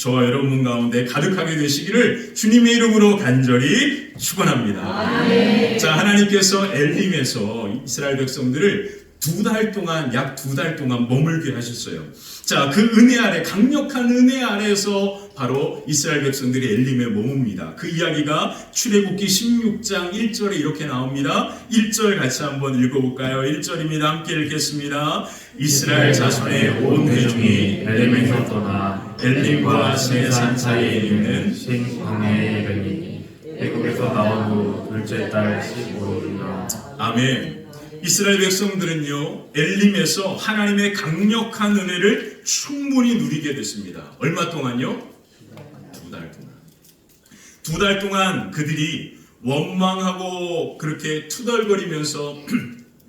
저와 여러분 가운데 가득하게 되시기를 주님의 이름으로 간절히 축원합니다. 아멘. 자, 하나님께서 엘림에서 이스라엘 백성들을 약 2달 동안 머물게 하셨어요. 자, 그 은혜 아래, 강력한 은혜 아래에서 바로 이스라엘 백성들이 엘림에 머뭅니다. 그 이야기가 출애굽기 16장 1절에 이렇게 나옵니다. 1절 같이 한번 읽어볼까요? 1절입니다. 함께 읽겠습니다. 이스라엘 자손의 온 회중이 엘림에서 떠나 엘림과 시내산 사이에 있는 신광야에 이르니 애굽에서 나온 후 둘째 달 15일이라. 아멘. 이스라엘 백성들은요, 엘림에서 하나님의 강력한 은혜를 충분히 누리게 됐습니다. 얼마 동안요? 2달 동안. 2달 동안 그들이 원망하고 그렇게 투덜거리면서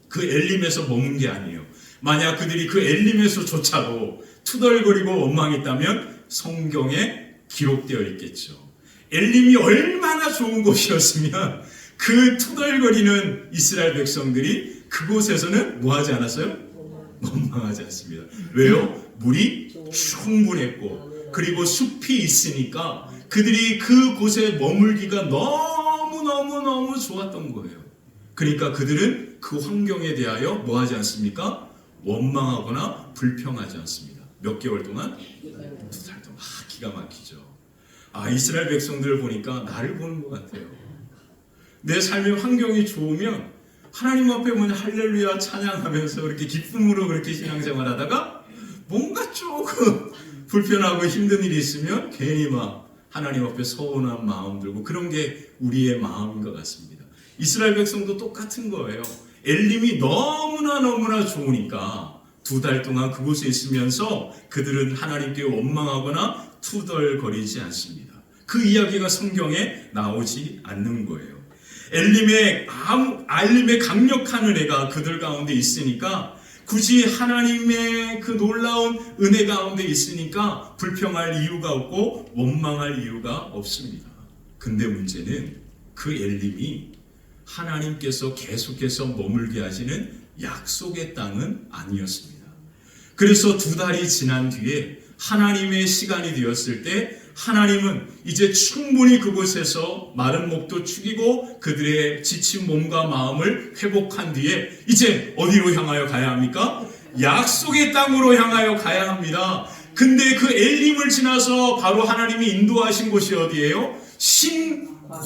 그 엘림에서 머문 게 아니에요. 만약 그들이 그 엘림에서조차도 투덜거리고 원망했다면 성경에 기록되어 있겠죠. 엘림이 얼마나 좋은 곳이었으면 그 투덜거리는 이스라엘 백성들이 그곳에서는 뭐하지 않았어요? 원망하지 않습니다. 왜요? 물이 충분했고 그리고 숲이 있으니까 그들이 그곳에 머물기가 너무너무너무 좋았던 거예요. 그러니까 그들은 그 환경에 대하여 뭐하지 않습니까? 원망하거나 불평하지 않습니다. 몇 개월 동안? 2달 동안. 기가 막히죠. 이스라엘 백성들을 보니까 나를 보는 것 같아요. 내 삶의 환경이 좋으면 하나님 앞에 보면 할렐루야 찬양하면서 그렇게 기쁨으로 그렇게 신앙생활 하다가 뭔가 조금 불편하고 힘든 일이 있으면 괜히 막 하나님 앞에 서운한 마음 들고 그런 게 우리의 마음인 것 같습니다. 이스라엘 백성도 똑같은 거예요. 엘림이 너무나 좋으니까 2달 동안 그곳에 있으면서 그들은 하나님께 원망하거나 투덜거리지 않습니다. 그 이야기가 성경에 나오지 않는 거예요. 엘림의 강력한 은혜가 그들 가운데 있으니까 굳이 하나님의 그 놀라운 은혜 가운데 있으니까 불평할 이유가 없고 원망할 이유가 없습니다. 근데 문제는 그 엘림이 하나님께서 계속해서 머물게 하시는 약속의 땅은 아니었습니다. 그래서 2달이 지난 뒤에 하나님의 시간이 되었을 때 하나님은 이제 충분히 그곳에서 마른 목도 축이고 그들의 지친 몸과 마음을 회복한 뒤에 이제 어디로 향하여 가야 합니까? 약속의 땅으로 향하여 가야 합니다. 근데 그 엘림을 지나서 바로 하나님이 인도하신 곳이 어디예요? 신광야라고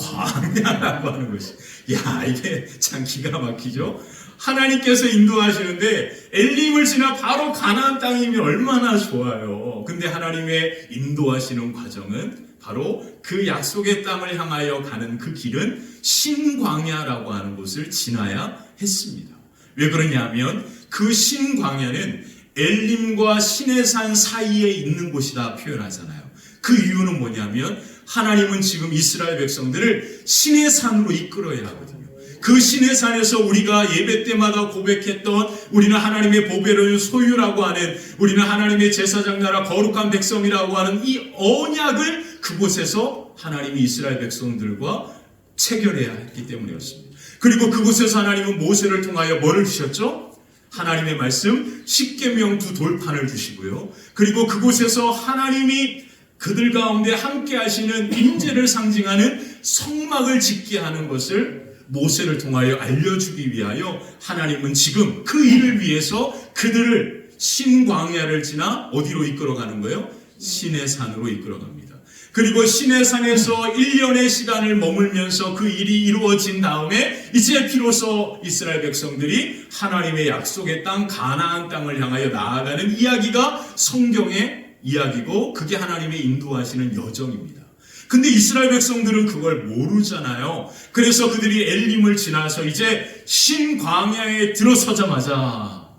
하는 곳이. 이게 참 기가 막히죠? 하나님께서 인도하시는데 엘림을 지나 바로 가나안 땅이면 얼마나 좋아요. 근데 하나님의 인도하시는 과정은 바로 그 약속의 땅을 향하여 가는 그 길은 신광야라고 하는 곳을 지나야 했습니다. 왜 그러냐면 그 신광야는 엘림과 시내산 사이에 있는 곳이다 표현하잖아요. 그 이유는 뭐냐면 하나님은 지금 이스라엘 백성들을 시내산으로 이끌어야 하거든요. 그 시내산에서 우리가 예배 때마다 고백했던 우리는 하나님의 보배로운 소유라고 하는 우리는 하나님의 제사장 나라 거룩한 백성이라고 하는 이 언약을 그곳에서 하나님이 이스라엘 백성들과 체결해야 했기 때문이었습니다. 그리고 그곳에서 하나님은 모세를 통하여 뭐를 주셨죠? 하나님의 말씀 10계명 2 돌판을 주시고요. 그리고 그곳에서 하나님이 그들 가운데 함께 하시는 임재를 상징하는 성막을 짓게 하는 것을 모세를 통하여 알려주기 위하여 하나님은 지금 그 일을 위해서 그들을 신광야를 지나 어디로 이끌어가는 거예요? 시내산으로 이끌어갑니다. 그리고 시내산에서 1년의 시간을 머물면서 그 일이 이루어진 다음에 이제 비로소 이스라엘 백성들이 하나님의 약속의 땅 가나안 땅을 향하여 나아가는 이야기가 성경의 이야기고 그게 하나님의 인도하시는 여정입니다. 근데 이스라엘 백성들은 그걸 모르잖아요. 그래서 그들이 엘림을 지나서 이제 신광야에 들어서자마자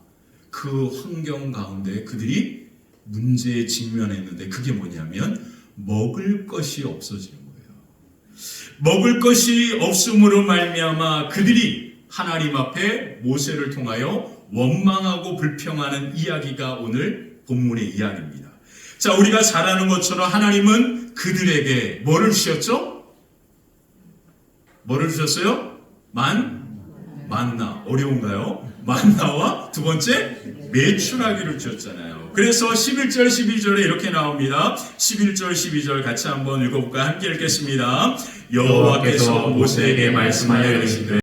그 환경 가운데 그들이 문제에 직면했는데 그게 뭐냐면 먹을 것이 없어지는 거예요. 먹을 것이 없음으로 말미암아 그들이 하나님 앞에 모세를 통하여 원망하고 불평하는 이야기가 오늘 본문의 이야기입니다. 자, 우리가 잘 아는 것처럼 하나님은 그들에게 뭐를 주셨죠? 뭐를 주셨어요? 만나. 어려운가요? 만나와 두 번째 메추라기를 주었잖아요. 그래서 11절 12절에 이렇게 나옵니다. 11절 12절 같이 한번 읽어볼까요? 함께 읽겠습니다. 여호와께서 모세에게 말씀하여 이르시되